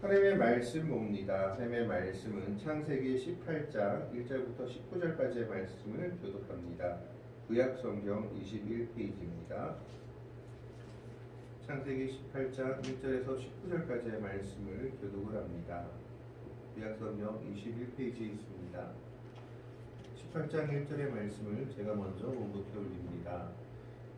하나님의 말씀 봅니다. 하나님의 말씀은 창세기 18장 1절부터 19절까지의 말씀을 교독합니다. 구약성경 21페이지입니다. 창세기 18장 1절에서 19절까지의 말씀을 교독을 합니다. 구약성경 21페이지에 있습니다. 18장 1절의 말씀을 제가 먼저 봉독해 올립니다.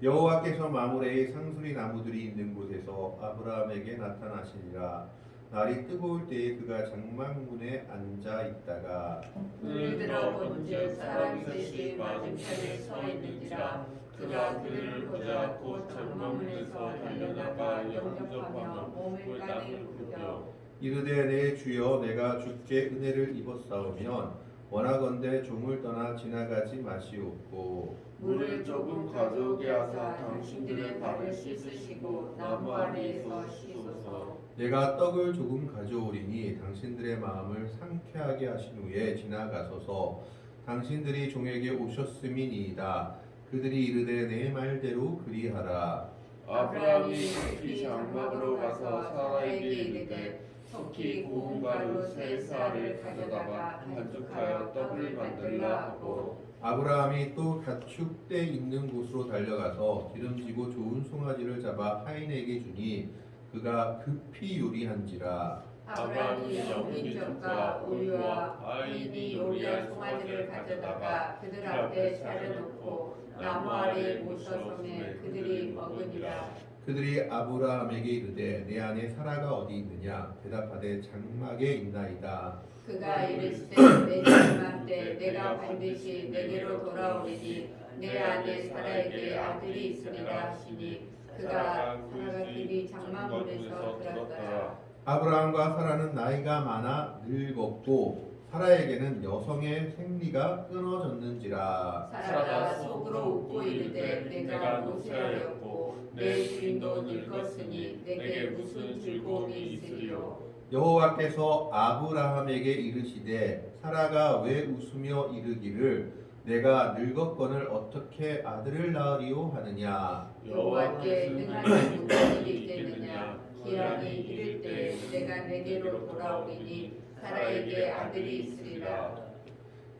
여호와께서 마므레의 상수리 나무들이 있는 곳에서 아브라함에게 나타나시니라. 날이 뜨거울 때에 그가 장막문에 앉아 있다가 눈을 들어 본즉 사람이 셋이 맞은편에 서 있는지라. 그가 그들을 보자 곧 장막문에서 달려나가 영접하며 몸을 까디 굽혀 이르되 내 주여 내가 주께 은혜를 입었사오면 원하건대 종을 떠나 지나가지 마시옵고 물을 조금 가져오게 하사 당신들의 발을 씻으시고 나무 아래에서 씻소서. 내가 떡을 조금 가져오리니 당신들의 마음을 상쾌하게 하신 후에 지나가소서. 당신들이 종에게 오셨음이니이다. 그들이 이르되 내 말대로 그리하라. 아브라함이 속히 장막으로 가서 사라에게 이르되 속히 고운 가루 세 쌀을 가져다가 반죽하여 떡을 만들라 하고 아브라함이 또 가축대 있는 곳으로 달려가서 기름지고 좋은 송아지를 잡아 하인에게 주니 그가 급히 요리한지라. 아브라함이 영민족과 우리와 하인이 요리한 송아지를 가져다가 그들 앞에 차려놓고 나무 아래에 모셔서매 그들이 먹으니라. 그들이 아브라함에게 이르되 내 아내 사라가 어디 있느냐? 대답하되 장막에 있나이다. 그가 이르시되 내 이맘때 내가 반드시 내게로 돌아오리니 내 아내 사라에게 아들이 있으리라 하시니 그가 길이 장막문에서 들었더라. 아브라함과 사라는 나이가 많아 늙었고 사라에게는 여성의 생리가 끊어졌는지라. 사라가 속으로 웃고 이르되 내가 노쇠하였고 내 주인도 늙었으니 내게 무슨 즐거움이 있으리요. 여호와께서 아브라함에게 이르시되 사라가 왜 웃으며 이르기를 내가 늙었거늘 어떻게 아들을 낳으리요 하느냐. 여호와께 능하신 무엇이 있겠느냐. 기한이 이를 때 내가 내게로 돌아오리니 사라에게 아들이 있으리라.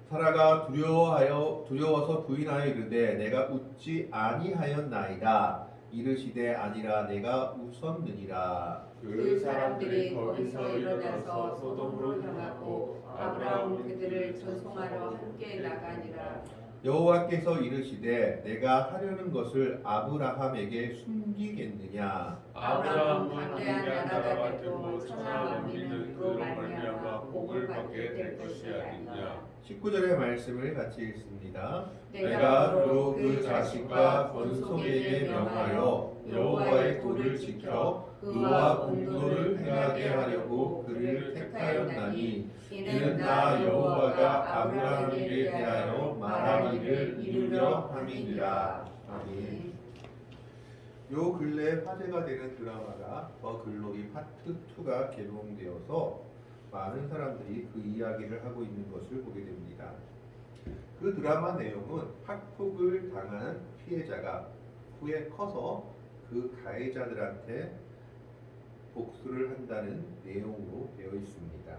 사라가 두려워서 부인하여 이르되 내가 웃지 아니하였나이다. 이르시되 아니라 내가 웃었느니라. 그 사람들이 거기서 일어나서 소돔으로 향하고 아브라함은 그들을 전송하러 함께 나가니라. 여호와께서 이르시되 내가 하려는 것을 아브라함에게 숨기겠느냐. 아브라함은 강대한 나라가 되고 천하 만민은 그로 말미암아 복을 받게 될 것이 아니냐. 19절의 말씀을 같이 읽습니다. 내가 그로 그 자식과 권속에게 명하여 여호와의 도를 지켜 의와 공도를 행하게 하려고 그를 택하였나니 이는 나 여호와가 아브라함에게 대하여 말하기를 이루려 함이니라. 아멘. 요 근래 화제가 되는 드라마가 더 글로리 파트 2가 개봉되어서 많은 사람들이 그 이야기를 하고 있는 것을 보게 됩니다. 그 드라마 내용은 학폭을 당한 피해자가 후에 커서 그 가해자들한테 복수를 한다는 내용으로 되어 있습니다.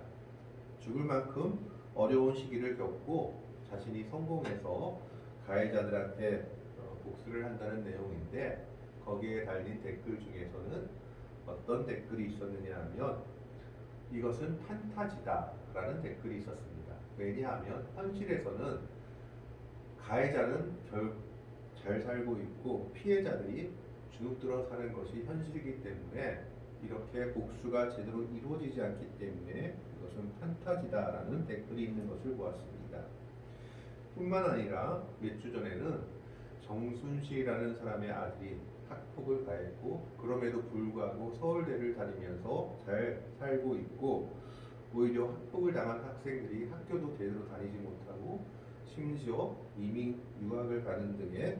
죽을 만큼 어려운 시기를 겪고 자신이 성공해서 가해자들한테 복수를 한다는 내용인데 거기에 달린 댓글 중에서는 어떤 댓글이 있었느냐 하면 이것은 판타지다 라는 댓글이 있었습니다. 왜냐하면 현실에서는 가해자는 잘 살고 있고 피해자들이 주눅들어 사는 것이 현실이기 때문에 이렇게 복수가 제대로 이루어지지 않기 때문에 이것은 판타지다 라는 댓글이 있는 것을 보았습니다. 뿐만 아니라 몇 주 전에는 정순실이라는 사람의 아들이 학폭을 가했고 그럼에도 불구하고 서울대를 다니면서 잘 살고 있고 오히려 학폭을 당한 학생들이 학교도 제대로 다니지 못하고 심지어 이민 유학을 가는 등의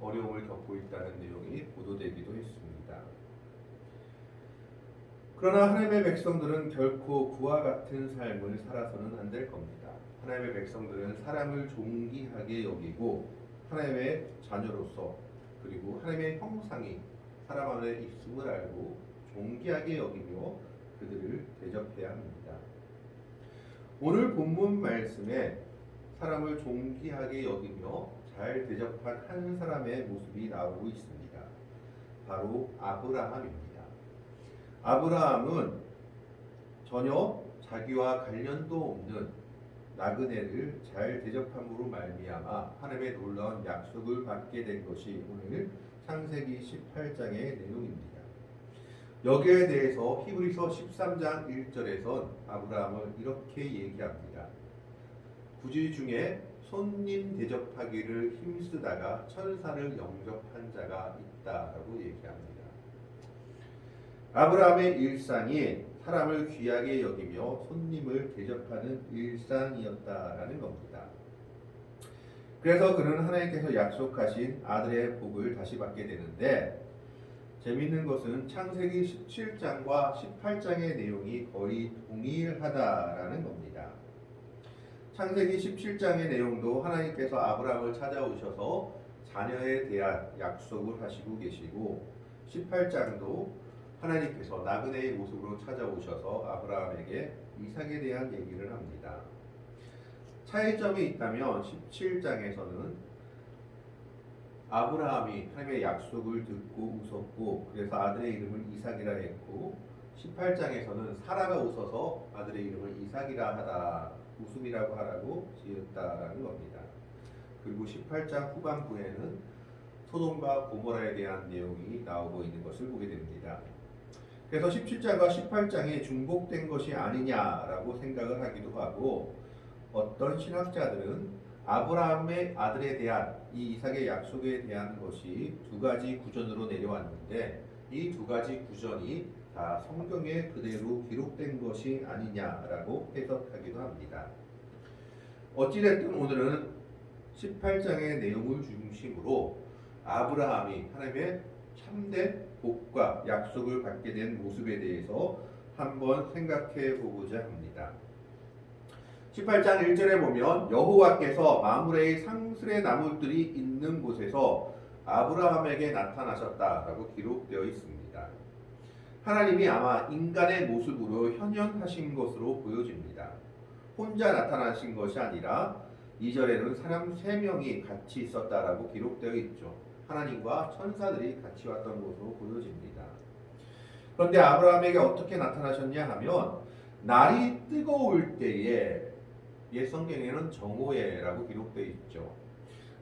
어려움을 겪고 있다는 내용이 보도되기도 했습니다. 그러나 하나님의 백성들은 결코 그와 같은 삶을 살아서는 안 될 겁니다. 하나님의 백성들은 사람을 존귀하게 여기고 하나님의 자녀로서 그리고 하나님의 형상이 사람 안에 있음을 알고 존귀하게 여기며 그들을 대접해야 합니다. 오늘 본문 말씀에 사람을 존귀하게 여기며 잘 대접한 한 사람의 모습이 나오고 있습니다. 바로 아브라함입니다. 아브라함은 전혀 자기와 관련도 없는 나그네를 잘 대접함으로 말미암아 하나님의 놀라운 약속을 받게 된 것이 오늘 창세기 18장의 내용입니다. 여기에 대해서 히브리서 13장 1절에선 아브라함을 이렇게 얘기합니다. 부지 중에 손님 대접하기를 힘쓰다가 천사를 영접한 자가 있다라고 얘기합니다. 아브라함의 일상이 사람을 귀하게 여기며 손님을 대접하는 일상이었다라는 겁니다. 그래서 그는 하나님께서 약속하신 아들의 복을 다시 받게 되는데, 재미있는 것은 창세기 17장과 18장의 내용이 거의 동일하다라는 겁니다. 창세기 17장의 내용도 하나님께서 아브라함을 찾아오셔서 자녀에 대한 약속을 하시고 계시고, 18장도 하나님께서 나그네의 모습으로 찾아오셔서 아브라함에게 이삭에 대한 얘기를 합니다. 차이점이 있다면 17장에서는 아브라함이 하나님의 약속을 듣고 웃었고 그래서 아들의 이름을 이삭이라 했고, 18장에서는 사라가 웃어서 아들의 이름을 이삭이라 하다, 웃음이라고 하라고 지었다라는 겁니다. 그리고 18장 후반부에는 소돔과 고모라에 대한 내용이 나오고 있는 것을 보게 됩니다. 그래서 17장과 18장이 중복된 것이 아니냐라고 생각을 하기도 하고, 어떤 신학자들은 아브라함의 아들에 대한 이 이삭의 약속에 대한 것이 두 가지 구전으로 내려왔는데, 이 두 가지 구전이 다 성경에 그대로 기록된 것이 아니냐라고 해석하기도 합니다. 어찌됐든 오늘은 18장의 내용을 중심으로 아브라함이 하나님의 참된 복과 약속을 받게 된 모습에 대해서 한번 생각해 보고자 합니다. 18장 1절에 보면 여호와께서 마므레의 상슬의 나무들이 있는 곳에서 아브라함에게 나타나셨다라고 기록되어 있습니다. 하나님이 아마 인간의 모습으로 현현하신 것으로 보여집니다. 혼자 나타나신 것이 아니라 2절에는 사람 3명이 같이 있었다라고 기록되어 있죠. 하나님과 천사들이 같이 왔던 것으로 보여집니다. 그런데 아브라함에게 어떻게 나타나셨냐 하면, 날이 뜨거울 때에, 옛 성경에는 정오에라고 기록되어 있죠.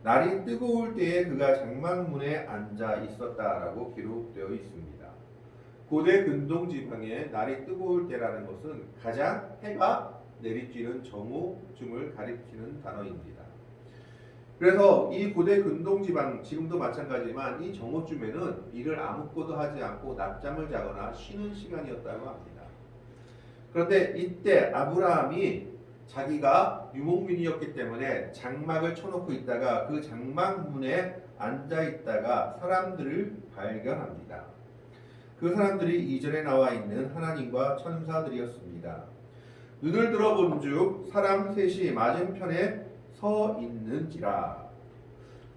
날이 뜨거울 때에 그가 장막문에 앉아 있었다라고 기록되어 있습니다. 고대 근동 지방에 날이 뜨거울 때라는 것은 가장 해가 내리쬐는 정오쯤을 가리키는 단어입니다. 그래서 이 고대 근동 지방, 지금도 마찬가지지만 이 정오쯤에는 일을 아무것도 하지 않고 낮잠을 자거나 쉬는 시간이었다고 합니다. 그런데 이때 아브라함이 자기가 유목민이었기 때문에 장막을 쳐놓고 있다가 그 장막 문에 앉아 있다가 사람들을 발견합니다. 그 사람들이 이전에 나와 있는 하나님과 천사들이었습니다. 눈을 들어본즉 사람 셋이 맞은편에 서 있는지라.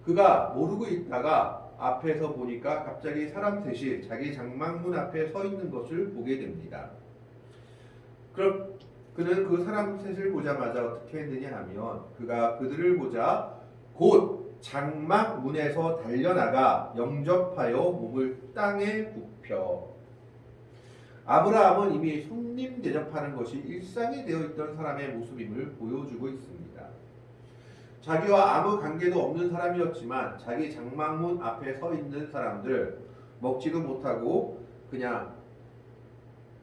그가 모르고 있다가 앞에서 보니까 갑자기 사람 셋이 자기 장막문 앞에 서 있는 것을 보게 됩니다. 그럼 그는 그 사람 셋을 보자마자 어떻게 했느냐 하면, 그가 그들을 보자 곧 장막 문에서 달려나가 영접하여 몸을 땅에 굽혀. 아브라함은 이미 손님 대접하는 것이 일상이 되어 있던 사람의 모습임을 보여주고 있습니다. 자기와 아무 관계도 없는 사람이었지만 자기 장막문 앞에 서 있는 사람들, 먹지도 못하고 그냥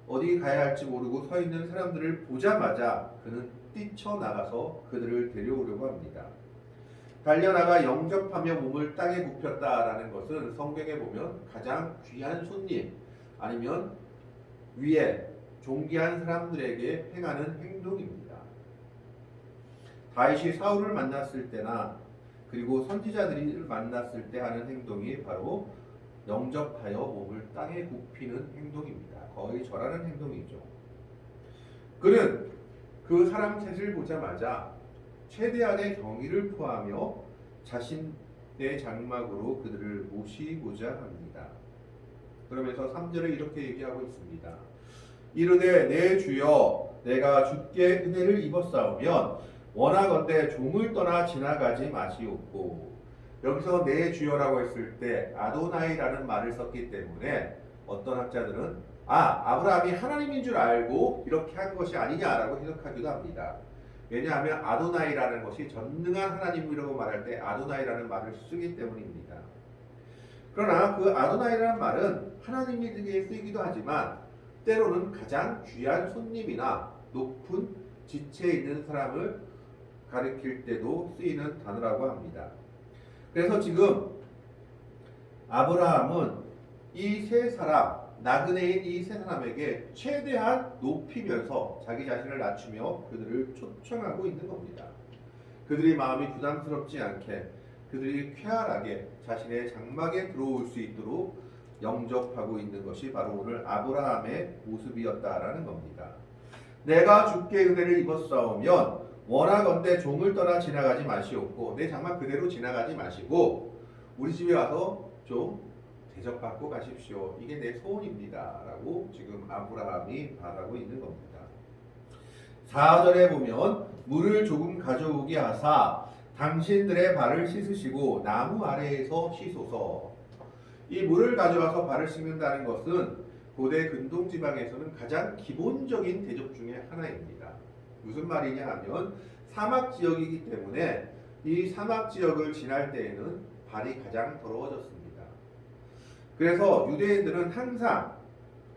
어디 가야 할지 모르고 서 있는 사람들을 보자마자 그는 뛰쳐나가서 그들을 데려오려고 합니다. 달려나가 영접하며 몸을 땅에 굽혔다라는 것은 성경에 보면 가장 귀한 손님 아니면 위에 존귀한 사람들에게 행하는 행동입니다. 다윗이 사울을 만났을 때나 그리고 선지자들을 만났을 때 하는 행동이 바로 영접하여 몸을 땅에 굽히는 행동입니다. 거의 절하는 행동이죠. 그는 그 사람 셋을 보자마자 최대한의 경의를 표하며 자신의 장막으로 그들을 모시고자 합니다. 그러면서 3절에 이렇게 얘기하고 있습니다. 이르되 내 주여 내가 주께 은혜를 입었사오면 원하건대 종을 떠나 지나가지 마시옵고. 여기서 내 주여라고 했을 때 아도나이라는 말을 썼기 때문에 어떤 학자들은 아브라함이 하나님인 줄 알고 이렇게 한 것이 아니냐라고 해석하기도 합니다. 왜냐하면 아도나이라는 것이 전능한 하나님이라고 말할 때 아도나이라는 말을 쓰기 때문입니다. 그러나 그 아도나이라는 말은 하나님에게 쓰이기도 하지만 때로는 가장 귀한 손님이나 높은 지체에 있는 사람을 가리킬 때도 쓰이는 단어라고 합니다. 그래서 지금 아브라함은 이 세 사람, 나그네인 이 세 사람에게 최대한 높이면서 자기 자신을 낮추며 그들을 초청하고 있는 겁니다. 그들이 마음이 부담스럽지 않게, 그들이 쾌활하게 자신의 장막에 들어올 수 있도록 영접하고 있는 것이 바로 오늘 아브라함의 모습이었다라는 겁니다. 내가 주께 은혜를 입었사오면 원하건대 종을 떠나 지나가지 마시옵고. 내 장막 그대로 지나가지 마시고 우리 집에 와서 좀 대접받고 가십시오. 이게 내 소원입니다 라고 지금 아브라함이 바라고 있는 겁니다. 4절에 보면 물을 조금 가져오게 하사 당신들의 발을 씻으시고 나무 아래에서 씻소서. 이 물을 가져와서 발을 씻는다는 것은 고대 근동지방에서는 가장 기본적인 대접 중에 하나입니다. 무슨 말이냐 하면 사막 지역이기 때문에 이 사막 지역을 지날 때에는 발이 가장 더러워졌습니다. 그래서 유대인들은 항상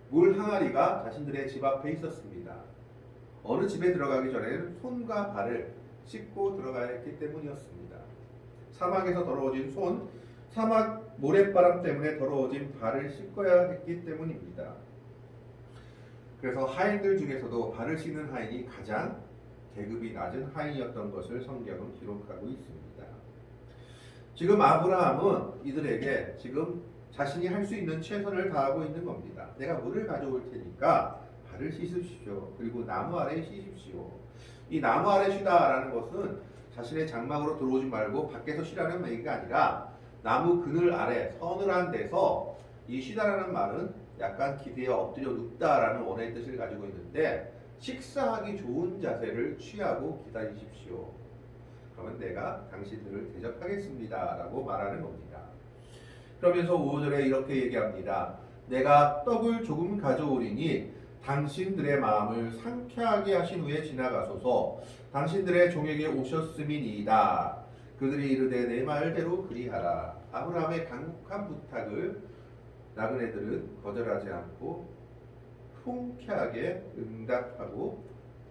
물 항아리가 자신들의 집 앞에 있었습니다. 어느 집에 들어가기 전에는 손과 발을 씻고 들어가야 했기 때문이었습니다. 사막에서 더러워진 손, 사막 모래바람 때문에 더러워진 발을 씻어야 했기 때문입니다. 그래서 하인들 중에서도 발을 씻는 하인이 가장 계급이 낮은 하인이었던 것을 성경은 기록하고 있습니다. 지금 아브라함은 이들에게 지금 자신이 할 수 있는 최선을 다하고 있는 겁니다. 내가 물을 가져올 테니까 발을 씻으십시오. 그리고 나무 아래에 쉬십시오. 이 나무 아래 쉬다라는 것은 자신의 장막으로 들어오지 말고 밖에서 쉬라는 얘기가 아니라 나무 그늘 아래 서늘한 데서 이 쉬다라는 말은 약간 기대어 엎드려 눕다라는 원어의 뜻을 가지고 있는데 식사하기 좋은 자세를 취하고 기다리십시오. 그러면 내가 당신들을 대접하겠습니다 라고 말하는 겁니다. 그러면서 5절에 이렇게 얘기합니다. 내가 떡을 조금 가져오리니 당신들의 마음을 상쾌하게 하신 후에 지나가소서. 당신들의 종에게 오셨음이니이다. 그들이 이르되 내 말대로 그리하라. 아브라함의 간곡한 부탁을 나그네들은 거절하지 않고 통쾌하게 응답하고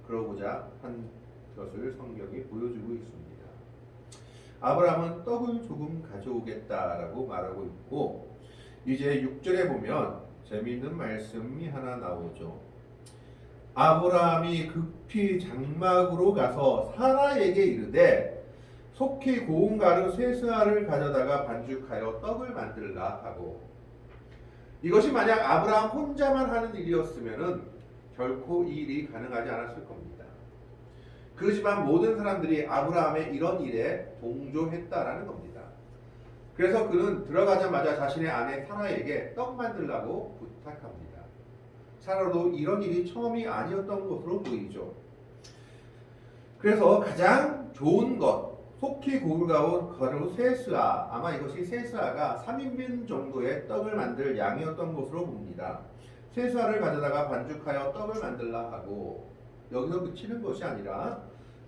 그러고자 한 것을 성경이 보여주고 있습니다. 아브라함은 떡을 조금 가져오겠다라고 말하고 있고, 이제 6절에 보면 재미있는 말씀이 하나 나오죠. 아브라함이 급히 장막으로 가서 사라에게 이르되 속히 고운 가루 세 스아를 가져다가 반죽하여 떡을 만들라 하고. 이것이 만약 아브라함 혼자만 하는 일이었으면 결코 이 일이 가능하지 않았을 겁니다. 그 집안 모든 사람들이 아브라함의 이런 일에 동조했다라는 겁니다. 그래서 그는 들어가자마자 자신의 아내 사라에게 떡 만들라고 부탁합니다. 사라도 이런 일이 처음이 아니었던 것으로 보이죠. 그래서 가장 좋은 것, 속히 고운 가루 세 스아, 아마 이것이 세 스아가 3인분 정도의 떡을 만들 양이었던 것으로 봅니다. 세 스아를 가져다가 반죽하여 떡을 만들라 하고, 여기서 그치는 것이 아니라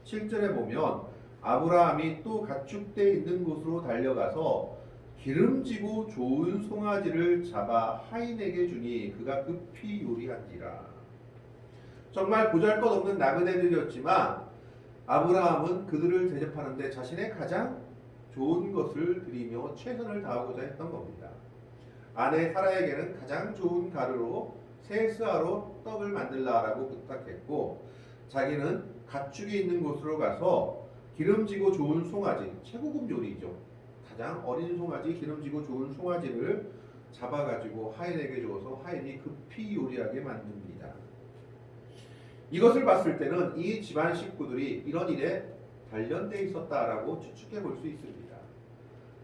7절에 보면 아브라함이 또 가축되어 있는 곳으로 달려가서 기름지고 좋은 송아지를 잡아 하인에게 주니 그가 급히 요리한지라. 정말 보잘것없는 나그네들이었지만 아브라함은 그들을 대접하는데 자신의 가장 좋은 것을 드리며 최선을 다하고자 했던 겁니다. 아내 사라에게는 가장 좋은 가루로 세 스아로 떡을 만들라라고 부탁했고, 자기는 가축이 있는 곳으로 가서 기름지고 좋은 송아지, 최고급 요리죠. 가장 어린 송아지, 기름지고 좋은 송아지를 잡아가지고 하인에게 줘서 하인이 급히 요리하게 만듭니다. 이것을 봤을 때는 이 집안 식구들이 이런 일에 관련되어 있었다라고 추측해 볼 수 있습니다.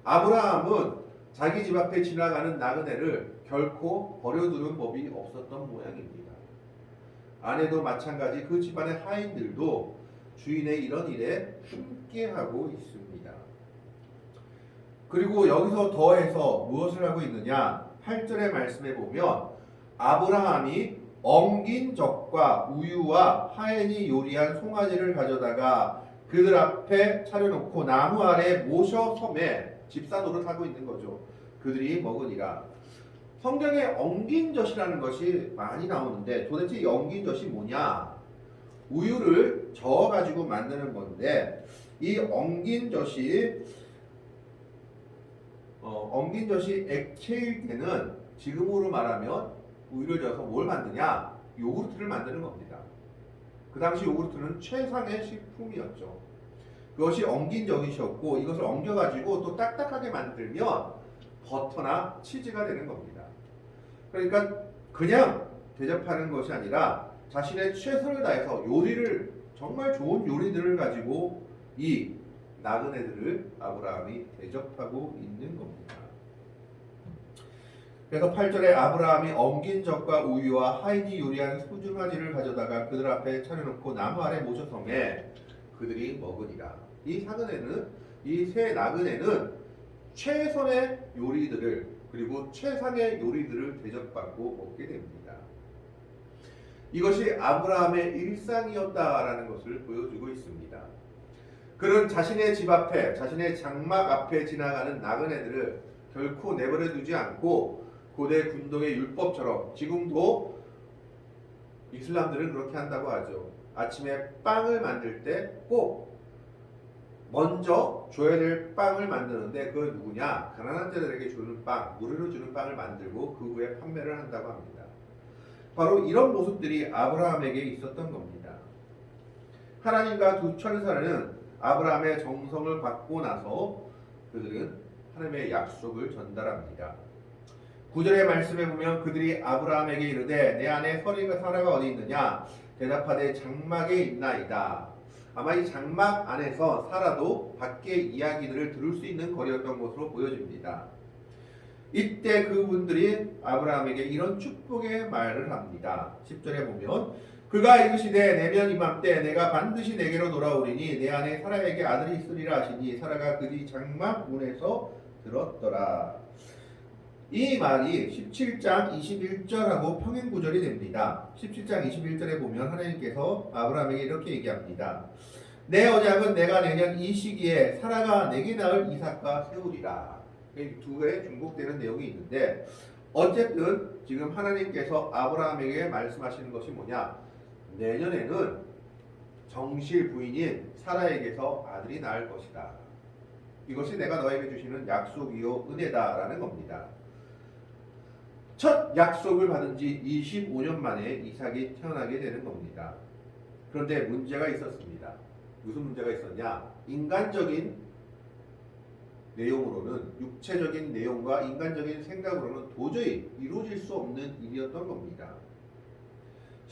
아브라함은 자기 집 앞에 지나가는 나그네를 결코 버려두는 법이 없었던 모양입니다. 아내도 마찬가지 그 집안의 하인들도 주인의 이런 일에 함께하고 있습니다. 그리고 여기서 더해서 무엇을 하고 있느냐? 8절의 말씀에 보면 아브라함이 엉긴 젖과 우유와 하인이 요리한 송아지를 가져다가 그들 앞에 차려놓고 나무 아래 모셔 섬에 집사 노릇하고 있는 거죠. 그들이 먹으니라. 성경에 엉긴 젖이라는 것이 많이 나오는데 도대체 이 엉긴 젖이 뭐냐? 우유를 저어가지고 만드는 건데 이 엉긴 젖이 액체일 때는 지금으로 말하면 우유를 저어서 뭘 만드냐? 요구르트를 만드는 겁니다. 그 당시 요구르트는 최상의 식품이었죠. 그것이 엉긴 젖이었고 이것을 엉겨가지고 또 딱딱하게 만들면 버터나 치즈가 되는 겁니다. 그러니까 그냥 대접하는 것이 아니라 자신의 최선을 다해서 요리를 정말 좋은 요리들을 가지고 이 나그네들을 아브라함이 대접하고 있는 겁니다. 그래서 8절에 아브라함이 엉긴 젖과 우유와 하인이 요리한 소중아지를 가져다가 그들 앞에 차려놓고 나무 아래 모셔 섬에 그들이 먹으니라. 이 세 나그네는 최선의 요리들을 그리고 최상의 요리들을 대접받고 먹게 됩니다. 이것이 아브라함의 일상이었다라는 것을 보여주고 있습니다. 그는 자신의 집 앞에, 자신의 장막 앞에 지나가는 나그네들을 결코 내버려 두지 않고 고대 군동의 율법처럼 지금도 이슬람들은 그렇게 한다고 하죠. 아침에 빵을 만들 때 꼭 먼저 줘야 될 빵을 만드는데 그 누구냐? 가난한 자들에게 주는 빵, 무료로 주는 빵을 만들고 그 후에 판매를 한다고 합니다. 바로 이런 모습들이 아브라함에게 있었던 겁니다. 하나님과 두 천사는 아브라함의 정성을 받고 나서 그들은 하나님의 약속을 전달합니다. 9절의 말씀에 보면 그들이 아브라함에게 이르되 내 아내 사라가 어디 있느냐? 대답하되 장막에 있나이다. 아마 이 장막 안에서 사라도 밖의 이야기들을 들을 수 있는 거리였던 것으로 보여집니다. 이때 그분들이 아브라함에게 이런 축복의 말을 합니다. 10절에 보면 그가 이르시되 내년 이맘때 내가 반드시 내게로 돌아오리니 내 아내 사라에게 아들이 있으리라 하시니 사라가 그의 장막 문에서 들었더라. 이 말이 17장 21절하고 평행구절이 됩니다. 17장 21절에 보면 하나님께서 아브라함에게 이렇게 얘기합니다. 내 언약은 내가 내년 이 시기에 사라가 내게 낳을 이삭과 세우리라. 두 개의 중복되는 내용이 있는데 어쨌든 지금 하나님께서 아브라함에게 말씀하시는 것이 뭐냐? 내년에는 정실 부인인 사라에게서 아들이 낳을 것이다. 이것이 내가 너에게 주시는 약속이요 은혜다라는 겁니다. 첫 약속을 받은 지 25년 만에 이삭이 태어나게 되는 겁니다. 그런데 문제가 있었습니다. 무슨 문제가 있었냐? 인간적인 내용으로는 육체적인 내용과 인간적인 생각으로는 도저히 이루어질 수 없는 일이었던 겁니다.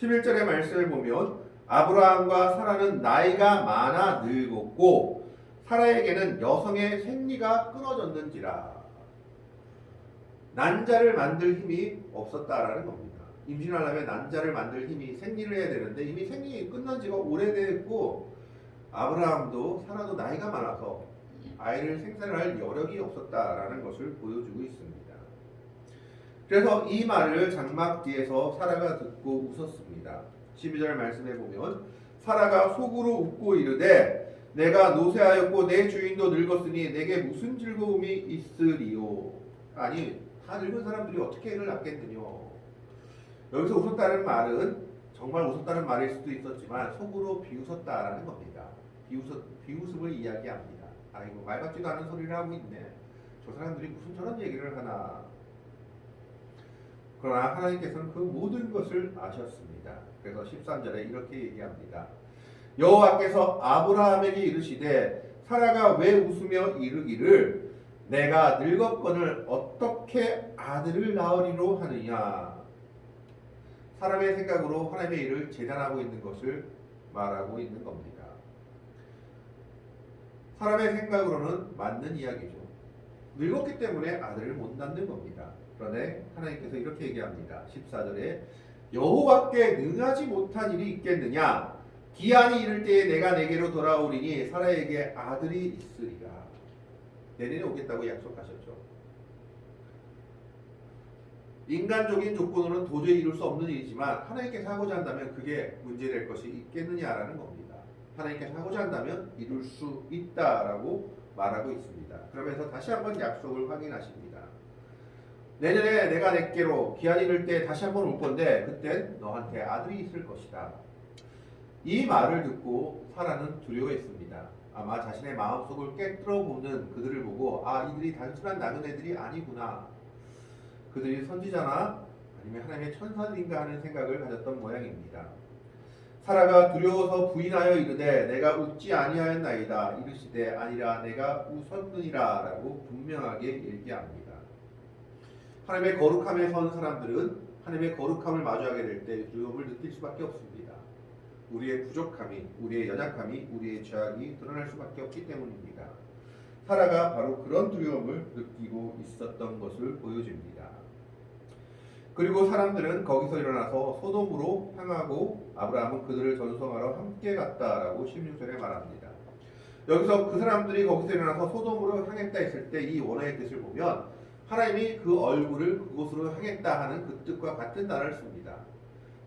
11절의 말씀을 보면 아브라함과 사라는 나이가 많아 늙었고 사라에게는 여성의 생리가 끊어졌는지라. 난자를 만들 힘이 없었다라는 겁니다. 임신하려면 난자를 만들 힘이 생리를 해야 되는데 이미 생리 끝난 지가 오래됐고 아브라함도 사라도 나이가 많아서 아이를 생산할 여력이 없었다라는 것을 보여주고 있습니다. 그래서 이 말을 장막 뒤에서 사라가 듣고 웃었습니다. 12절 말씀에 보면 사라가 속으로 웃고 이르되 내가 노쇠하였고 내 주인도 늙었으니 내게 무슨 즐거움이 있으리요. 아니 다 늙은 사람들이 어떻게 애를 낳겠느냐. 여기서 웃었다는 말은 정말 웃었다는 말일 수도 있었지만 속으로 비웃었다라는 겁니다. 비웃음을 이야기합니다. 아이고 말 같지도 않은 소리를 하고 있네. 저 사람들이 무슨 저런 얘기를 하나. 그러나 하나님께서는 그 모든 것을 아셨습니다. 그래서 13절에 이렇게 얘기합니다. 여호와께서 아브라함에게 이르시되 사라가 왜 웃으며 이르기를 내가 늙었거늘 어떻게 아들을 낳으리로 하느냐. 사람의 생각으로 하나님의 일을 재단하고 있는 것을 말하고 있는 겁니다. 사람의 생각으로는 맞는 이야기죠. 늙었기 때문에 아들을 못 낳는 겁니다. 그런데 하나님께서 이렇게 얘기합니다. 14절에 여호와께 능하지 못한 일이 있겠느냐? 기한이 이를 때에 내가 내게로 돌아오리니 사라에게 아들이 있으리라. 내년에 오겠다고 약속하셨죠. 인간적인 조건으로는 도저히 이룰 수 없는 일이지만 하나님께서 하고자 한다면 그게 문제될 것이 있겠느냐라는 겁니다. 하나님께서 하고자 한다면 이룰 수 있다라고 말하고 있습니다. 그러면서 다시 한번 약속을 확인하십니다. 내년에 내가 내게로 기한이 이를 때 다시 한번 올 건데 그땐 너한테 아들이 있을 것이다. 이 말을 듣고 사라는 두려워했습니다. 아마 자신의 마음속을 깨뜨려 보는 그들을 보고 이들이 단순한 나그네들이 아니구나. 그들이 선지자나 아니면 하나님의 천사들인가 하는 생각을 가졌던 모양입니다. 사라가 두려워서 부인하여 이르되 내가 웃지 아니하였나이다. 이르시되 아니라 내가 웃었느니라 라고 분명하게 얘기합니다. 하나님의 거룩함에 선 사람들은 하나님의 거룩함을 마주하게 될 때 두려움을 느낄 수밖에 없습니다. 우리의 부족함이, 우리의 연약함이, 우리의 죄악이 드러날 수밖에 없기 때문입니다. 사라가 바로 그런 두려움을 느끼고 있었던 것을 보여줍니다. 그리고 사람들은 거기서 일어나서 소돔으로 향하고 아브라함은 그들을 전송하러 함께 갔다라고 16절에 말합니다. 여기서 그 사람들이 거기서 일어나서 소돔으로 향했다 했을 때 이 원어의 뜻을 보면 하나님이 그 얼굴을 그곳으로 향했다 하는 그 뜻과 같은 단어를 씁니다.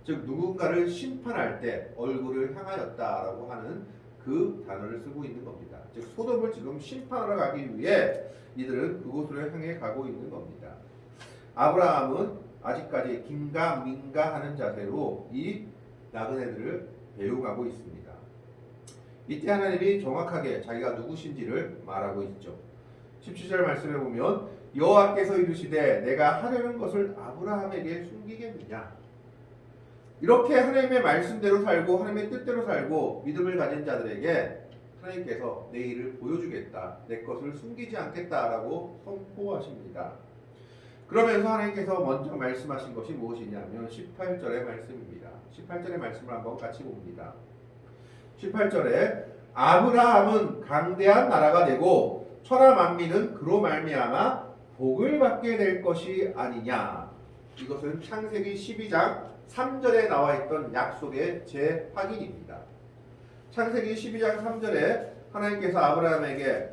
즉 누군가를 심판할 때 얼굴을 향하였다라고 하는 그 단어를 쓰고 있는 겁니다. 즉 소돔을 지금 심판하러 가기 위해 이들은 그곳으로 향해 가고 있는 겁니다. 아브라함은 아직까지 긴가민가 하는 자세로 이 나그네들을 배워가고 있습니다. 이때 하나님이 정확하게 자기가 누구신지를 말하고 있죠. 17절 말씀에 보면 여호와께서 이르시되 내가 하려는 것을 아브라함에게 숨기겠느냐. 이렇게 하나님의 말씀대로 살고 하나님의 뜻대로 살고 믿음을 가진 자들에게 하나님께서 내 일을 보여주겠다, 내 것을 숨기지 않겠다라고 선포하십니다. 그러면서 하나님께서 먼저 말씀하신 것이 무엇이냐면 18절의 말씀입니다. 18절의 말씀을 한번 같이 봅니다. 18절에 아브라함은 강대한 나라가 되고 천하 만민은 그로 말미암아 복을 받게 될 것이 아니냐. 이것은 창세기 12장 3절에 나와 있던 약속의 재확인입니다. 창세기 12장 3절에 하나님께서 아브라함에게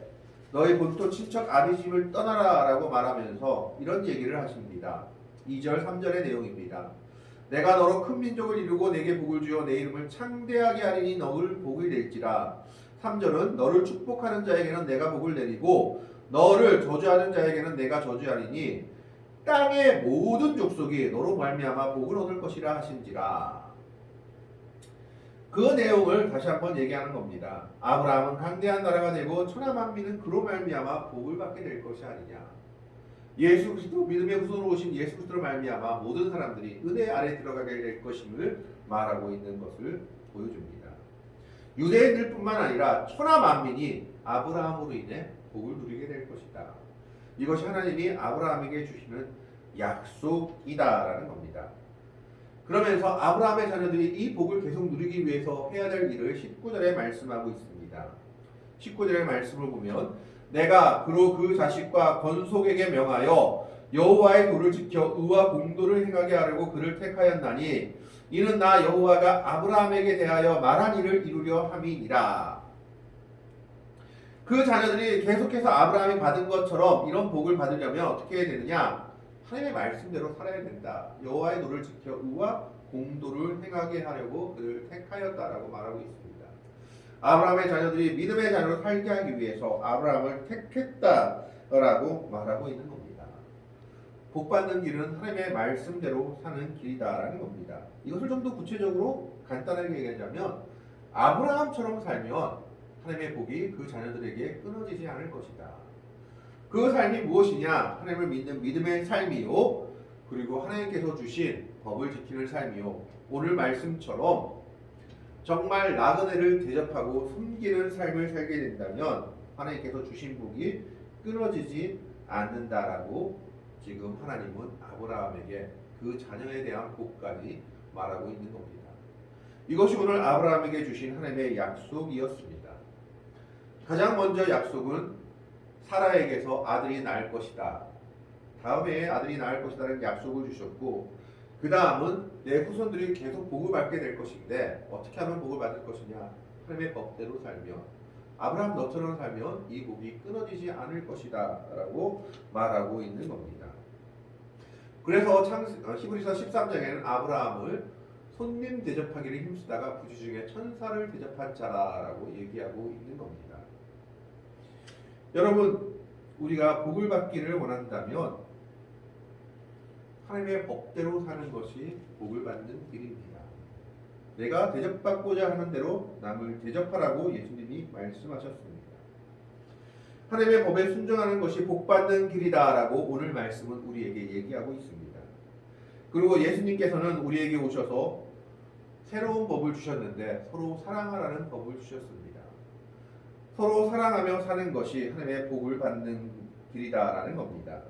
너희 본토 친척 아비 집을 떠나라 라고 말하면서 이런 얘기를 하십니다. 2절 3절의 내용입니다. 내가 너로 큰 민족을 이루고 내게 복을 주어 내 이름을 창대하게 하리니 너를 복이 될지라. 3절은 너를 축복하는 자에게는 내가 복을 내리고 너를 저주하는 자에게는 내가 저주하리니 땅의 모든 족속이 너로 말미암아 복을 얻을 것이라 하신지라. 그 내용을 다시 한번 얘기하는 겁니다. 아브라함은 강대한 나라가 되고 천하 만민은 그로 말미암아 복을 받게 될 것이 아니냐. 예수 그리스도 믿음의 후손으로 오신 예수 그리스도로 말미암아 모든 사람들이 은혜 아래 들어가게 될 것임을 말하고 있는 것을 보여줍니다. 유대인들뿐만 아니라 천하 만민이 아브라함으로 인해 복을 누리게 될 것이다. 이것이 하나님이 아브라함에게 주시는 약속이다라는 겁니다. 그러면서 아브라함의 자녀들이 이 복을 계속 누리기 위해서 해야 될 일을 19절에 말씀하고 있습니다. 19절의 말씀을 보면 내가 그로 그 자식과 건속에게 명하여 여호와의 도를 지켜 의와 공도를 행하게 하려고 그를 택하였나니 이는 나 여호와가 아브라함에게 대하여 말한 일을 이루려 함이니라. 그 자녀들이 계속해서 아브라함이 받은 것처럼 이런 복을 받으려면 어떻게 해야 되느냐? 하나님의 말씀대로 살아야 된다. 여호와의 도를 지켜 의와 공도를 행하게 하려고 그를 택하였다라고 말하고 있습니다. 아브라함의 자녀들이 믿음의 자녀로 살게 하기 위해서 아브라함을 택했다라고 말하고 있는 겁니다. 복 받는 길은 하나님의 말씀대로 사는 길이다라는 겁니다. 이것을 좀 더 구체적으로 간단하게 얘기하자면 아브라함처럼 살면 하나님의 복이 그 자녀들에게 끊어지지 않을 것이다. 그 삶이 무엇이냐? 하나님을 믿는 믿음의 삶이요. 그리고 하나님께서 주신 법을 지키는 삶이요. 오늘 말씀처럼 정말 나그네를 대접하고 섬기는 삶을 살게 된다면 하나님께서 주신 복이 끊어지지 않는다라고 지금 하나님은 아브라함에게 그 자녀에 대한 복까지 말하고 있는 겁니다. 이것이 오늘 아브라함에게 주신 하나님의 약속이었습니다. 가장 먼저 약속은 사라에게서 아들이 낳을 것이다. 다음에 아들이 낳을 것이다라는 약속을 주셨고 그 다음은 내 후손들이 계속 복을 받게 될 것인데 어떻게 하면 복을 받을 것이냐? 하나님의 법대로 살면, 아브라함 너처럼 살면 이 복이 끊어지지 않을 것이다 라고 말하고 있는 겁니다. 그래서 히브리서 13장에는 아브라함을 손님 대접하기를 힘쓰다가 부지 중에 천사를 대접한 자라라고 얘기하고 있는 겁니다. 여러분, 우리가 복을 받기를 원한다면 하나님의 법대로 사는 것이 복을 받는 길입니다. 내가 대접받고자 하는 대로 남을 대접하라고 예수님이 말씀하셨습니다. 하나님의 법에 순종하는 것이 복받는 길이다라고 오늘 말씀은 우리에게 얘기하고 있습니다. 그리고 예수님께서는 우리에게 오셔서 새로운 법을 주셨는데 서로 사랑하라는 법을 주셨습니다. 서로 사랑하며 사는 것이 하나님의 복을 받는 길이다라는 겁니다.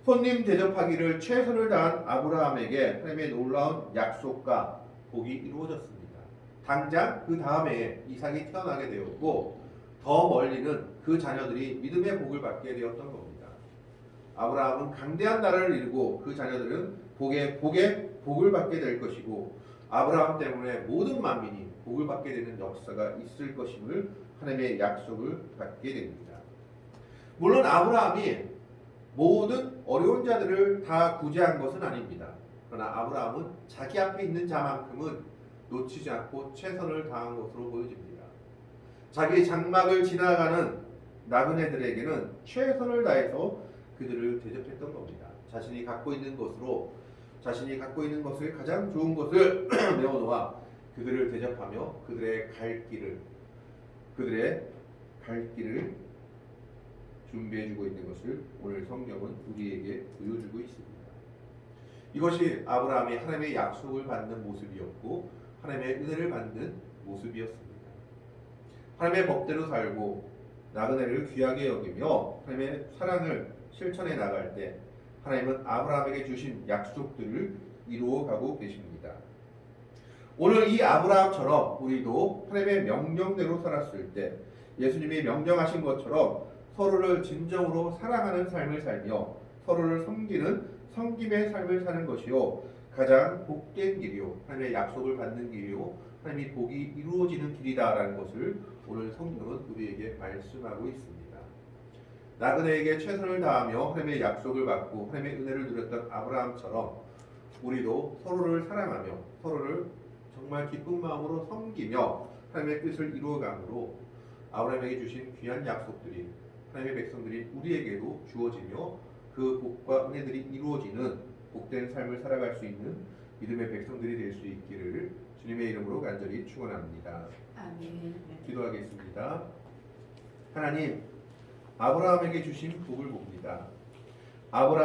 손님 대접하기를 최선을 다한 아브라함에게 하나님의 놀라운 약속과 복이 이루어졌습니다. 당장 그 다음에 이삭이 태어나게 되었고 더 멀리는 그 자녀들이 믿음의 복을 받게 되었던 겁니다. 아브라함은 강대한 나라를 이루고 그 자녀들은 복을 받게 될 것이고 아브라함 때문에 모든 만민이 복을 받게 되는 역사가 있을 것임을 하나님의 약속을 받게 됩니다. 물론 아브라함이 모든 어려운 자들을 다 구제한 것은 아닙니다. 그러나 아브라함은 자기 앞에 있는 자만큼은 놓치지 않고 최선을 다한 것으로 보여집니다. 자기 장막을 지나가는 나그네들에게는 최선을 다해서 그들을 대접했던 겁니다. 자신이 갖고 있는 것을 가장 좋은 것을 내어놓아 그들을 대접하며 그들의 갈 길을 준비해주고 있는 것을 오늘 성경은 우리에게 보여주고 있습니다. 이것이 아브라함이 하나님의 약속을 받는 모습이었고 하나님의 은혜를 받는 모습이었습니다. 하나님의 법대로 살고 나그네를 귀하게 여기며 하나님의 사랑을 실천해 나갈 때 하나님은 아브라함에게 주신 약속들을 이루어가고 계십니다. 오늘 이 아브라함처럼 우리도 하나님의 명령대로 살았을 때 예수님이 명령하신 것처럼 서로를 진정으로 사랑하는 삶을 살며 서로를 섬기는 섬김의 삶을 사는 것이요 가장 복된 길이요 하나님의 약속을 받는 길이요 하나님의 복이 이루어지는 길이다라는 것을 오늘 성경은 우리에게 말씀하고 있습니다. 나그네에게 최선을 다하며 하나님의 약속을 받고 하나님의 은혜를 누렸던 아브라함처럼 우리도 서로를 사랑하며 서로를 정말 기쁜 마음으로 섬기며 하나님의 뜻을 이루어감으로 아브라함에게 주신 귀한 약속들이 하나님의 백성들이 우리에게도 주어지며 그 복과 은혜들이 이루어지는 복된 삶을 살아갈 수 있는 믿음의 백성들이 될 수 있기를 주님의 이름으로 간절히 축원합니다. 아멘. 기도하겠습니다. 하나님, 아브라함에게 주신 복을 봅니다. 아브라함